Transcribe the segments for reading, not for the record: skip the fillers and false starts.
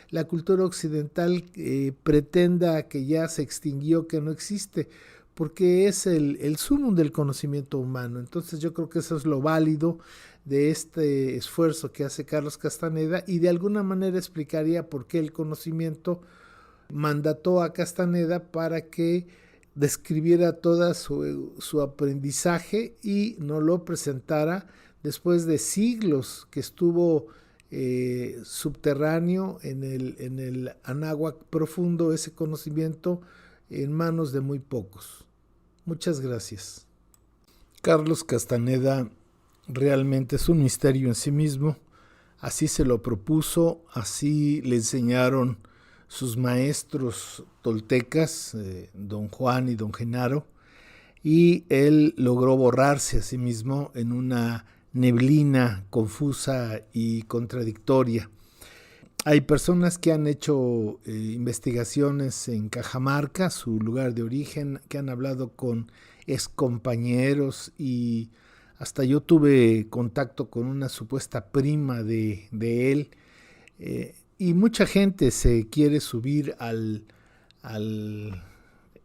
La cultura occidental pretenda que ya se extinguió, que no existe, porque es el sumum del conocimiento humano. Entonces yo creo que eso es lo válido de este esfuerzo que hace Carlos Castaneda, y de alguna manera explicaría por qué el conocimiento mandató a Castaneda para que describiera todo su aprendizaje y nos lo presentara después de siglos que estuvo subterráneo en el Anáhuac profundo, ese conocimiento en manos de muy pocos. Muchas gracias. Carlos Castaneda realmente es un misterio en sí mismo. Así se lo propuso, así le enseñaron sus maestros toltecas, don Juan y don Genaro, y él logró borrarse a sí mismo en una neblina confusa y contradictoria. Hay personas que han hecho investigaciones en Cajamarca, su lugar de origen, que han hablado con excompañeros, y hasta yo tuve contacto con una supuesta prima de él. Y mucha gente se quiere subir al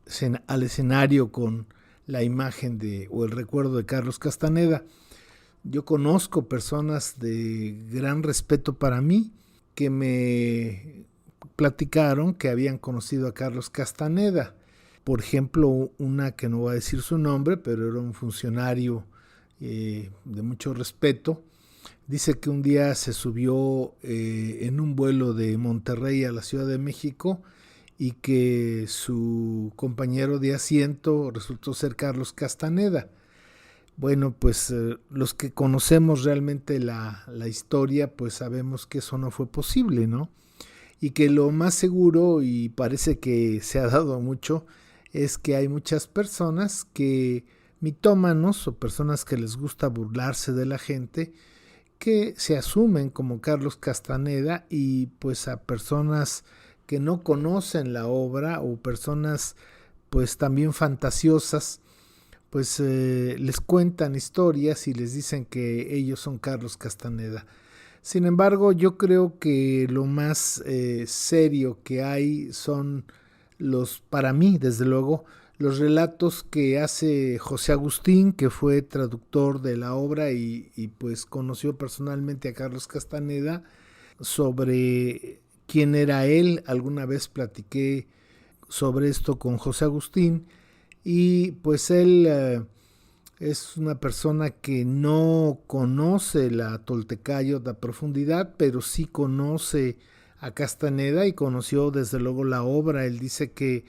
escenario con la imagen o el recuerdo de Carlos Castaneda. Yo conozco personas de gran respeto para mí que me platicaron que habían conocido a Carlos Castaneda. Por ejemplo, una que no voy a decir su nombre, pero era un funcionario de mucho respeto. Dice que un día se subió en un vuelo de Monterrey a la Ciudad de México y que su compañero de asiento resultó ser Carlos Castaneda. Bueno, pues los que conocemos realmente la historia, pues sabemos que eso no fue posible, ¿no? Y que lo más seguro, y parece que se ha dado mucho, es que hay muchas personas que, mitómanos o personas que les gusta burlarse de la gente, que se asumen como Carlos Castaneda, y pues a personas que no conocen la obra o personas pues también fantasiosas, pues les cuentan historias y les dicen que ellos son Carlos Castaneda. Sin embargo, yo creo que lo más serio que hay son para mí, desde luego, los relatos que hace José Agustín, que fue traductor de la obra y pues conoció personalmente a Carlos Castaneda, sobre quién era él. Alguna vez platiqué sobre esto con José Agustín, y pues él es una persona que no conoce la Toltecayotl a profundidad, pero sí conoce a Castaneda y conoció desde luego la obra. Él dice que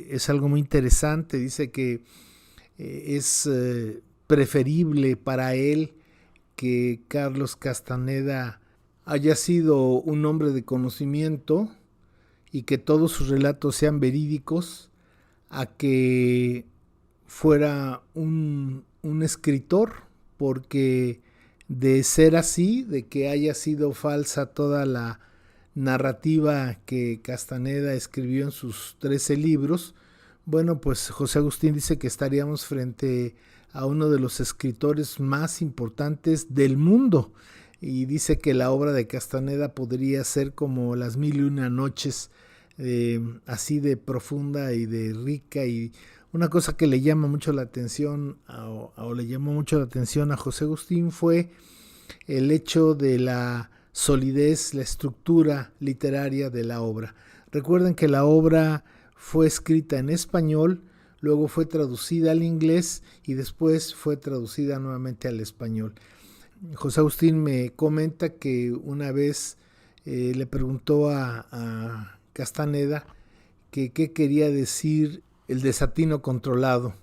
es algo muy interesante, dice que es preferible para él que Carlos Castaneda haya sido un hombre de conocimiento y que todos sus relatos sean verídicos, a que fuera un escritor, porque de ser así, de que haya sido falsa toda la narrativa que Castaneda escribió en sus 13 libros, bueno, pues José Agustín dice que estaríamos frente a uno de los escritores más importantes del mundo, y dice que la obra de Castaneda podría ser como las mil y una noches, así de profunda y de rica. Y una cosa que le llama mucho la atención o le llamó mucho la atención a José Agustín fue el hecho de la solidez, la estructura literaria de la obra. Recuerden que la obra fue escrita en español, luego fue traducida al inglés y después fue traducida nuevamente al español. José Agustín me comenta que una vez le preguntó a Castaneda que qué quería decir el desatino controlado,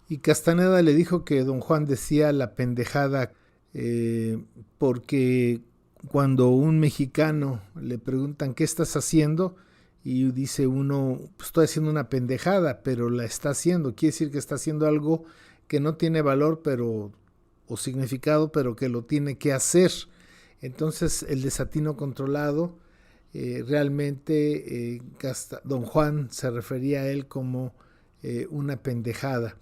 y Castaneda le dijo que don Juan decía la pendejada, porque cuando un mexicano le preguntan ¿qué estás haciendo? Y dice uno, pues estoy haciendo una pendejada, pero la está haciendo, quiere decir que está haciendo algo que no tiene valor o significado, pero que lo tiene que hacer. Entonces el desatino controlado, realmente don Juan se refería a él como una pendejada.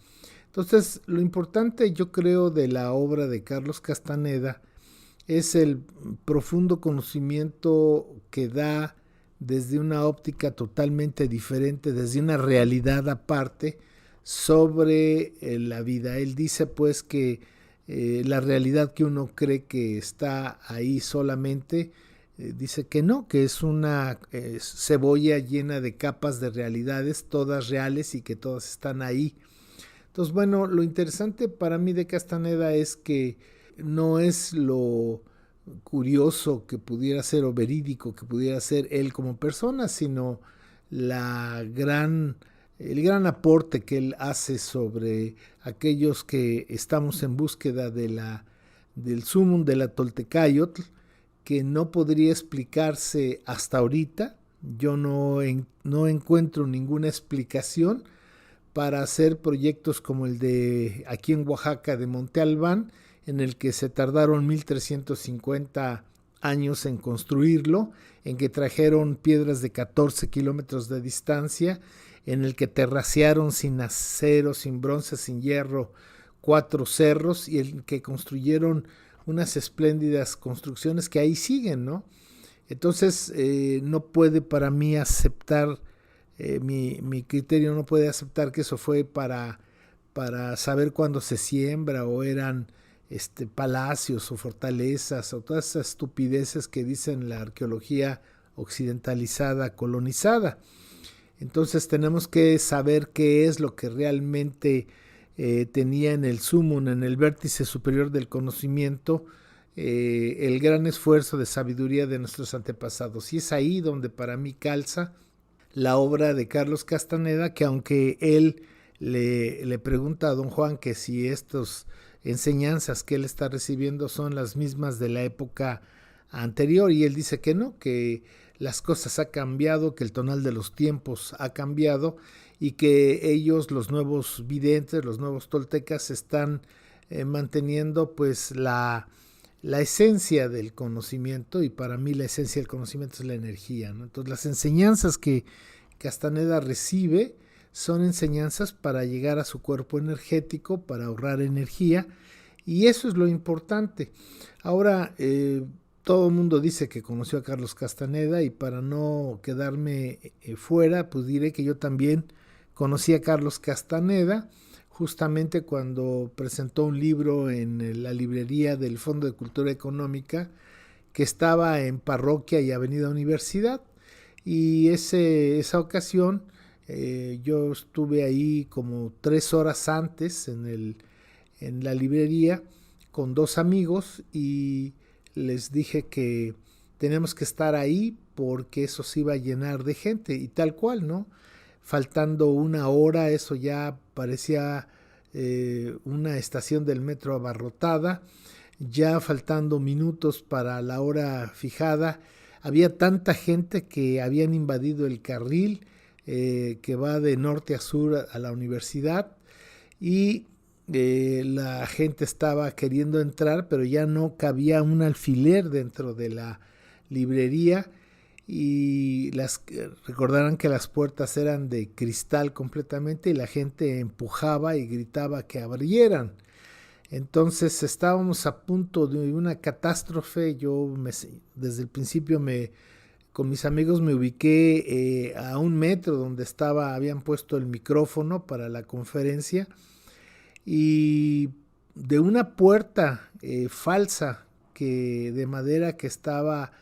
Entonces lo importante, yo creo, de la obra de Carlos Castaneda es el profundo conocimiento que da desde una óptica totalmente diferente, desde una realidad aparte sobre la vida. Él dice pues que la realidad que uno cree que está ahí solamente, dice que no, que es una cebolla llena de capas de realidades, todas reales y que todas están ahí. Entonces, bueno, lo interesante para mí de Castaneda es que no es lo curioso que pudiera ser o verídico que pudiera ser él como persona, sino el gran aporte que él hace sobre aquellos que estamos en búsqueda del sumum de la Toltecayotl, que no podría explicarse hasta ahorita. Yo no encuentro ninguna explicación para hacer proyectos como el de aquí en Oaxaca de Monte Albán, en el que se tardaron 1350 años en construirlo, en que trajeron piedras de 14 kilómetros de distancia, en el que terracearon sin acero, sin bronce, sin hierro, 4 cerros, y en que construyeron unas espléndidas construcciones que ahí siguen, ¿no? Entonces no puede para mí aceptar, mi criterio no puede aceptar que eso fue para saber cuándo se siembra, o eran palacios o fortalezas o todas esas estupideces que dicen la arqueología occidentalizada, colonizada. Entonces tenemos que saber qué es lo que realmente tenía en el sumum, en el vértice superior del conocimiento, el gran esfuerzo de sabiduría de nuestros antepasados. Y es ahí donde para mí calza la obra de Carlos Castaneda, que aunque él le pregunta a don Juan que si estas enseñanzas que él está recibiendo son las mismas de la época anterior, y él dice que no, que las cosas han cambiado, que el tonal de los tiempos ha cambiado, y que ellos, los nuevos videntes, los nuevos toltecas, están manteniendo pues la esencia del conocimiento, y para mí la esencia del conocimiento es la energía, ¿no? Entonces las enseñanzas que Castaneda recibe son enseñanzas para llegar a su cuerpo energético, para ahorrar energía, y eso es lo importante. Ahora, todo el mundo dice que conoció a Carlos Castaneda, y para no quedarme fuera, pues diré que yo también conocí a Carlos Castaneda justamente cuando presentó un libro en la librería del Fondo de Cultura Económica, que estaba en Parroquia y Avenida Universidad, y esa ocasión yo estuve ahí como 3 horas antes en la librería con 2 amigos, y les dije que tenemos que estar ahí porque eso se iba a llenar de gente, y tal cual, ¿no? Faltando 1 hora, eso ya parecía una estación del metro abarrotada. Ya faltando minutos para la hora fijada, había tanta gente que habían invadido el carril que va de norte a sur a la universidad, y la gente estaba queriendo entrar, pero ya no cabía un alfiler dentro de la librería, y recordarán que las puertas eran de cristal completamente, y la gente empujaba y gritaba que abrieran. Entonces estábamos a punto de una catástrofe. Yo desde el principio con mis amigos me ubiqué a 1 metro donde habían puesto el micrófono para la conferencia, y de una puerta falsa de madera que estaba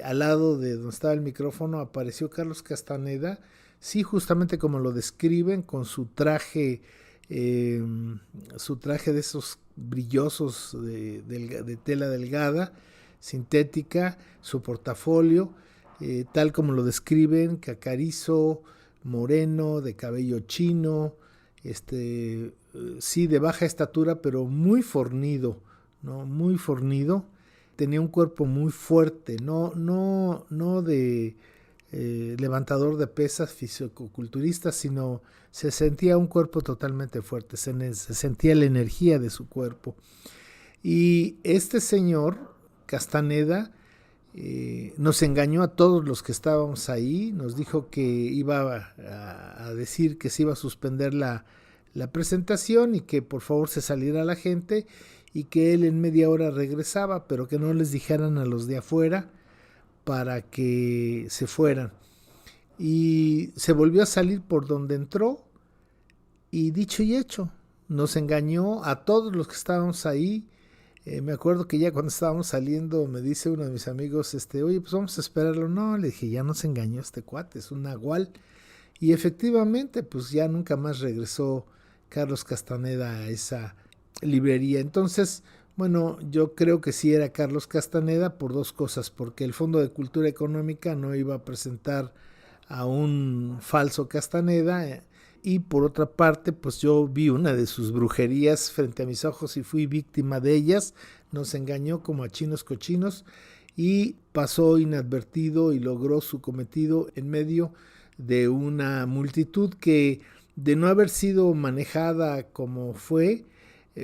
al lado de donde estaba el micrófono, apareció Carlos Castaneda, sí, justamente como lo describen, con su traje de esos brillosos de tela delgada, sintética, su portafolio, tal como lo describen, cacarizo, moreno, de cabello chino, sí, de baja estatura, pero muy fornido, ¿no? Muy fornido. Tenía un cuerpo muy fuerte, no de levantador de pesas, fisicoculturista, sino se sentía un cuerpo totalmente fuerte, se sentía la energía de su cuerpo. Y este señor Castaneda nos engañó a todos los que estábamos ahí, nos dijo que iba a decir que se iba a suspender la presentación, y que por favor se saliera la gente, y que él en media hora regresaba, pero que no les dijeran a los de afuera para que se fueran. Y se volvió a salir por donde entró y dicho y hecho, nos engañó a todos los que estábamos ahí. Me acuerdo que ya cuando estábamos saliendo me dice uno de mis amigos, oye, pues vamos a esperarlo. No, le dije, ya nos engañó este cuate, es un nahual. Y efectivamente, pues ya nunca más regresó Carlos Castaneda a esa librería. Entonces, bueno, yo creo que sí era Carlos Castaneda por dos cosas, porque el Fondo de Cultura Económica no iba a presentar a un falso Castaneda, y por otra parte, pues yo vi una de sus brujerías frente a mis ojos y fui víctima de ellas. Nos engañó como a chinos cochinos y pasó inadvertido y logró su cometido en medio de una multitud que, de no haber sido manejada como fue,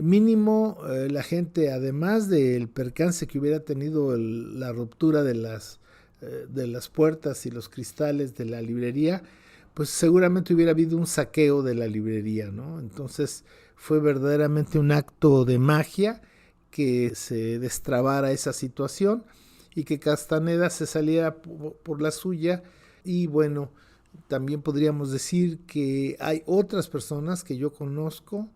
mínimo la gente, además del percance que hubiera tenido la ruptura de las puertas y los cristales de la librería, pues seguramente hubiera habido un saqueo de la librería, ¿no? Entonces fue verdaderamente un acto de magia que se destrabara esa situación y que Castaneda se saliera por la suya. Y bueno, también podríamos decir que hay otras personas que yo conozco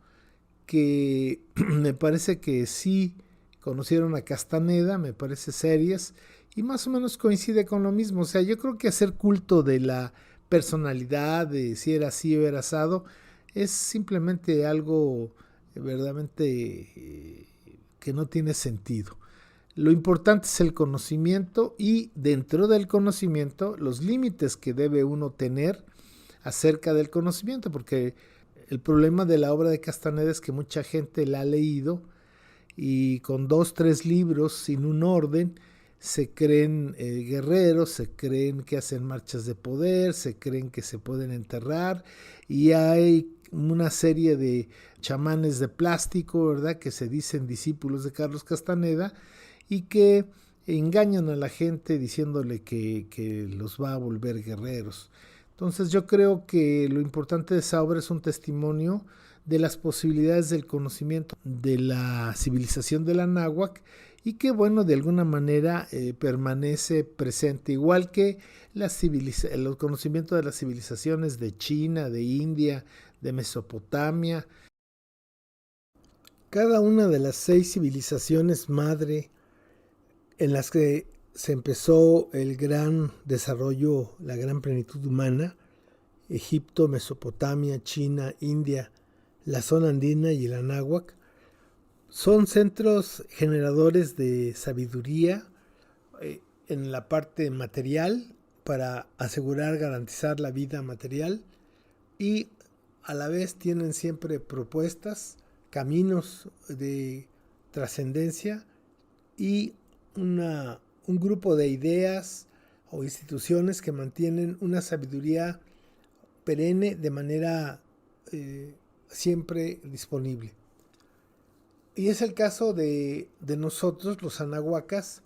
que me parece que sí conocieron a Castaneda, me parece serias, y más o menos coincide con lo mismo. O sea, yo creo que hacer culto de la personalidad, de si era así o era asado, es simplemente algo verdaderamente que no tiene sentido. Lo importante es el conocimiento y dentro del conocimiento los límites que debe uno tener acerca del conocimiento, porque el problema de la obra de Castaneda es que mucha gente la ha leído y con 2, 3 libros sin un orden se creen guerreros, se creen que hacen marchas de poder, se creen que se pueden enterrar, y hay una serie de chamanes de plástico, ¿verdad?, que se dicen discípulos de Carlos Castaneda y que engañan a la gente diciéndole que los va a volver guerreros. Entonces yo creo que lo importante de esa obra es un testimonio de las posibilidades del conocimiento de la civilización de la náhuatl, y que bueno, de alguna manera permanece presente, igual que el conocimiento de las civilizaciones de China, de India, de Mesopotamia. Cada una de las 6 civilizaciones madre en las que se empezó el gran desarrollo, la gran plenitud humana: Egipto, Mesopotamia, China, India, la zona andina y el náhuatl, son centros generadores de sabiduría en la parte material para asegurar, garantizar la vida material, y a la vez tienen siempre propuestas, caminos de trascendencia y un grupo de ideas o instituciones que mantienen una sabiduría perenne de manera siempre disponible. Y es el caso de nosotros, los anahuacas,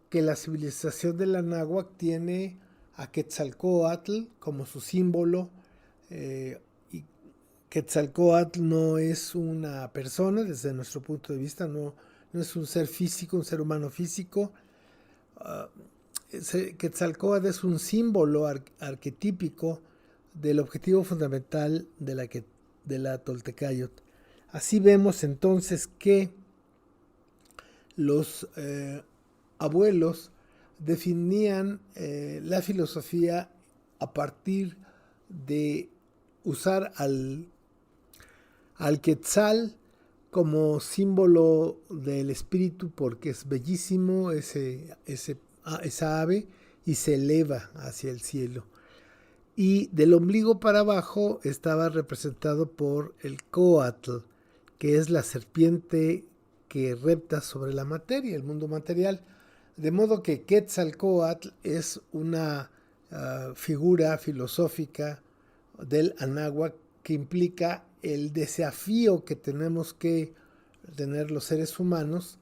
que la civilización de la náhuatl tiene a Quetzalcóatl como su símbolo. Y Quetzalcóatl no es una persona desde nuestro punto de vista, no es un ser físico, un ser humano físico. Quetzalcóatl es un símbolo arquetípico del objetivo fundamental de la Toltecayotl. Así vemos entonces que los abuelos definían la filosofía a partir de usar al Quetzal como símbolo del espíritu, porque es bellísimo esa ave y se eleva hacia el cielo. Y del ombligo para abajo estaba representado por el Coatl, que es la serpiente que repta sobre la materia, el mundo material. De modo que Quetzalcóatl es una figura filosófica del anáhuac que implica el desafío que tenemos que tener los seres humanos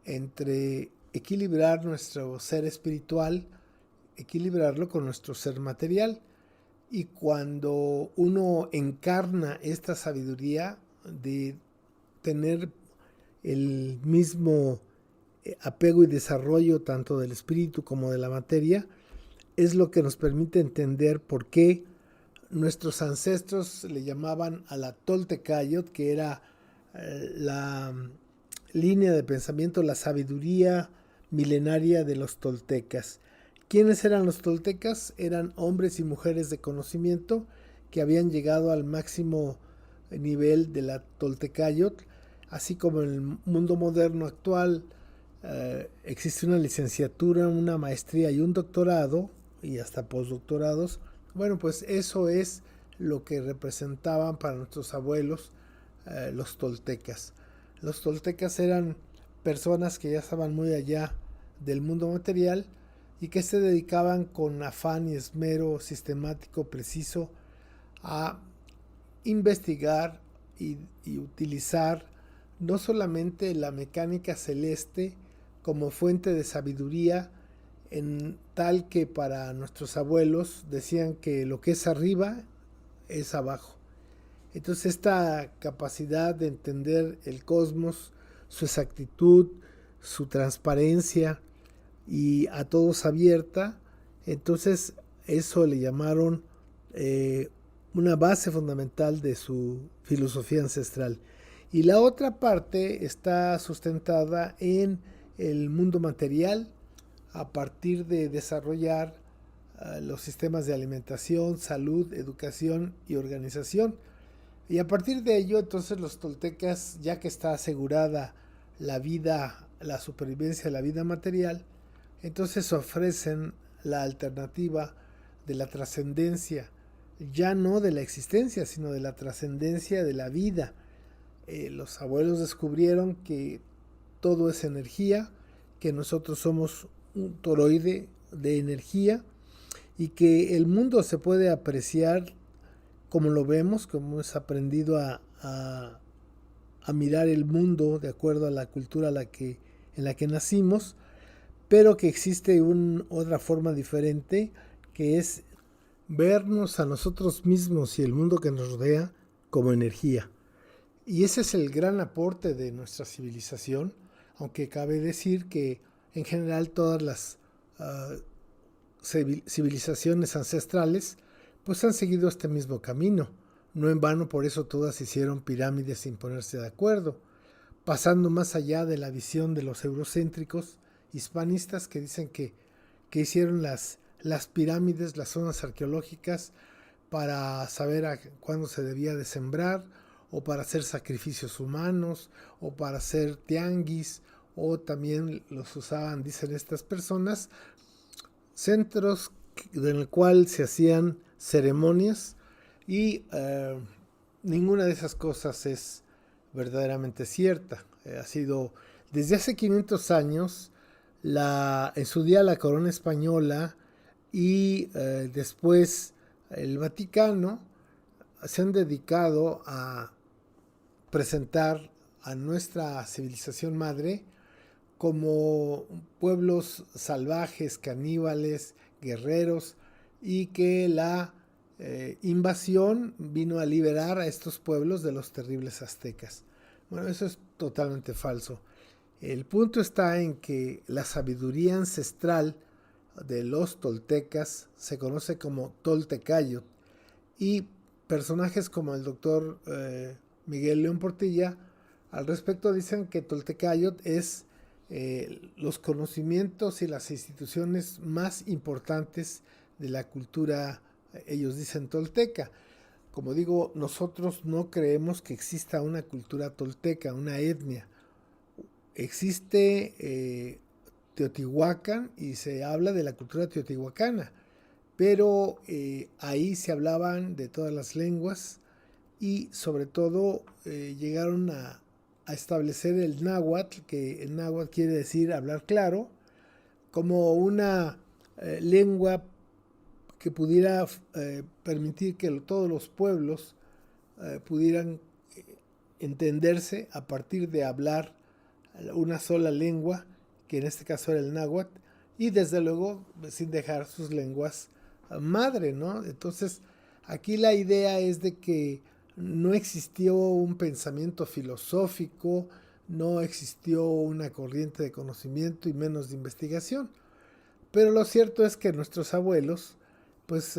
entre equilibrar nuestro ser espiritual, equilibrarlo con nuestro ser material. Y cuando uno encarna esta sabiduría de tener el mismo apego y desarrollo tanto del espíritu como de la materia, es lo que nos permite entender por qué nuestros ancestros le llamaban a la Toltecayot, que era la línea de pensamiento, la sabiduría milenaria de los toltecas. ¿Quiénes eran los toltecas? Eran hombres y mujeres de conocimiento que habían llegado al máximo nivel de la Toltecayot, así como en el mundo moderno actual existe una licenciatura, una maestría y un doctorado, y hasta postdoctorados. Bueno, pues eso es lo que representaban para nuestros abuelos los toltecas. Los toltecas eran personas que ya estaban muy allá del mundo material y que se dedicaban con afán y esmero sistemático, preciso, a investigar y utilizar no solamente la mecánica celeste como fuente de sabiduría, en tal que para nuestros abuelos decían que lo que es arriba es abajo. Entonces esta capacidad de entender el cosmos, su exactitud, su transparencia y a todos abierta, entonces eso le llamaron una base fundamental de su filosofía ancestral. Y la otra parte está sustentada en el mundo material a partir de desarrollar los sistemas de alimentación, salud, educación y organización. Y a partir de ello, entonces los toltecas, ya que está asegurada la vida, la supervivencia de la vida material, entonces ofrecen la alternativa de la trascendencia, ya no de la existencia, sino de la trascendencia de la vida. Los abuelos descubrieron que todo es energía, que nosotros somos un toroide de energía y que el mundo se puede apreciar como lo vemos, como hemos aprendido a mirar el mundo de acuerdo a la cultura en la que nacimos, pero que existe otra forma diferente, que es vernos a nosotros mismos y el mundo que nos rodea como energía. Y ese es el gran aporte de nuestra civilización, aunque cabe decir que en general todas las civilizaciones ancestrales pues han seguido este mismo camino. No en vano por eso todas hicieron pirámides sin ponerse de acuerdo, pasando más allá de la visión de los eurocéntricos hispanistas que dicen que hicieron las pirámides, las zonas arqueológicas, para saber cuándo se debía de sembrar, o para hacer sacrificios humanos, o para hacer tianguis, o también los usaban, dicen estas personas, centros en el cual se hacían ceremonias y ninguna de esas cosas es verdaderamente cierta. Ha sido desde hace 500 años en su día la corona española y después el Vaticano se han dedicado a presentar a nuestra civilización madre como pueblos salvajes, caníbales, guerreros, y que la invasión vino a liberar a estos pueblos de los terribles aztecas. Bueno, eso es totalmente falso. El punto está en que la sabiduría ancestral de los toltecas se conoce como Toltecayot, y personajes como el doctor Miguel León Portilla al respecto dicen que Toltecayot es los conocimientos y las instituciones más importantes de la cultura, ellos dicen tolteca. Como digo, nosotros no creemos que exista una cultura tolteca, una etnia. Existe Teotihuacán y se habla de la cultura teotihuacana, pero ahí se hablaban de todas las lenguas y sobre todo llegaron a establecer el náhuatl, que el náhuatl quiere decir hablar claro, como una lengua que pudiera permitir que todos los pueblos pudieran entenderse a partir de hablar una sola lengua, que en este caso era el náhuatl, y desde luego sin dejar sus lenguas madre, ¿no? Entonces aquí la idea es de que no existió un pensamiento filosófico no existió una corriente de conocimiento y menos de investigación. Pero lo cierto es que nuestros abuelos, pues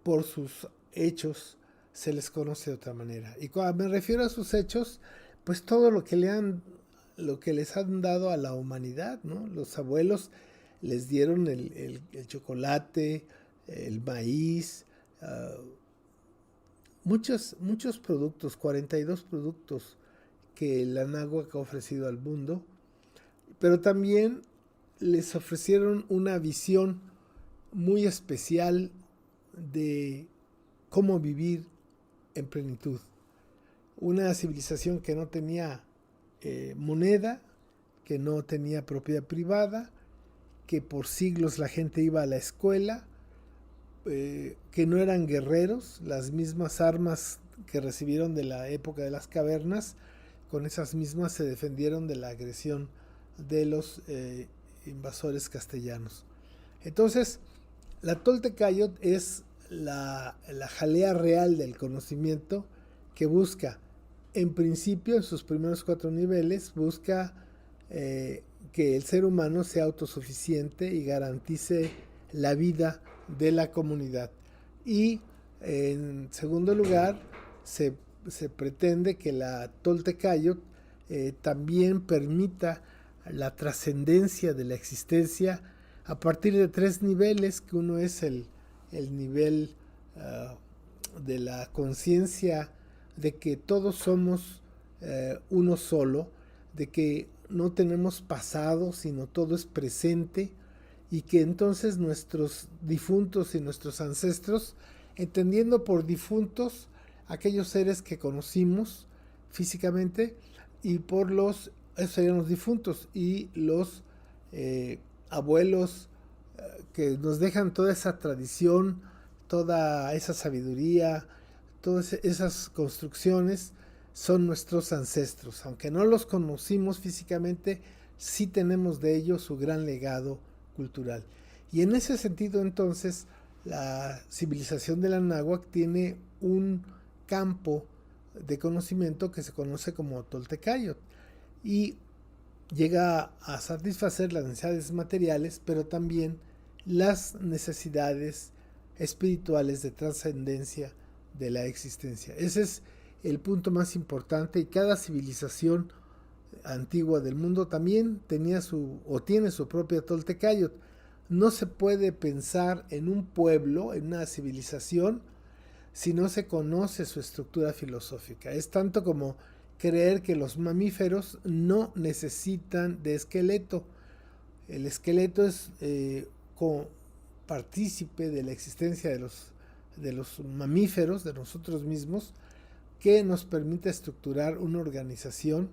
por sus hechos se les conoce de otra manera. Y cuando me refiero a sus hechos, pues todo lo que les han dado a la humanidad, ¿no? Los abuelos les dieron el chocolate, el maíz, muchos productos, 42 productos que la Anáhuac ha ofrecido al mundo, pero también les ofrecieron una visión muy especial de cómo vivir en plenitud. Una civilización que no tenía moneda, que no tenía propiedad privada, que por siglos la gente iba a la escuela, que no eran guerreros, las mismas armas que recibieron de la época de las cavernas, con esas mismas se defendieron de la agresión de los invasores castellanos. Entonces, la Toltecayot es la jalea real del conocimiento que busca, en principio, en sus primeros 4 niveles, busca que el ser humano sea autosuficiente y garantice la vida de la comunidad. Y en segundo lugar, se pretende que la Toltecayot también permita la trascendencia de la existencia a partir de 3 niveles, que uno es el nivel de la conciencia de que todos somos uno solo, de que no tenemos pasado, sino todo es presente, y que entonces nuestros difuntos y nuestros ancestros, entendiendo por difuntos aquellos seres que conocimos físicamente, y por esos serían los difuntos, y los abuelos que nos dejan toda esa tradición, toda esa sabiduría, todas esas construcciones, son nuestros ancestros. Aunque no los conocimos físicamente, sí tenemos de ellos su gran legado cultural. Y en ese sentido, entonces, la civilización de la Anáhuac tiene un campo de conocimiento que se conoce como Toltecayot, y llega a satisfacer las necesidades materiales, pero también las necesidades espirituales de trascendencia de la existencia. Ese es el punto más importante, y cada civilización antigua del mundo también tenía tiene su propia Toltecayot. No se puede pensar en un pueblo, en una civilización, si no se conoce su estructura filosófica. Es tanto como creer que los mamíferos no necesitan de esqueleto. El esqueleto es partícipe de la existencia de los mamíferos, de nosotros mismos, que nos permite estructurar una organización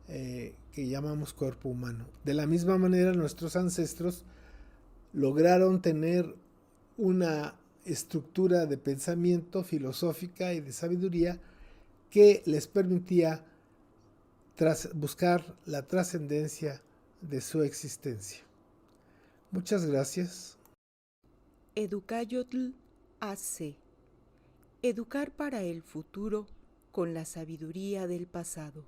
que llamamos cuerpo humano. De la misma manera, nuestros ancestros lograron tener una estructura de pensamiento filosófica y de sabiduría que les permitía buscar la trascendencia de su existencia. Muchas gracias. Educayotl AC. Educar para el futuro con la sabiduría del pasado.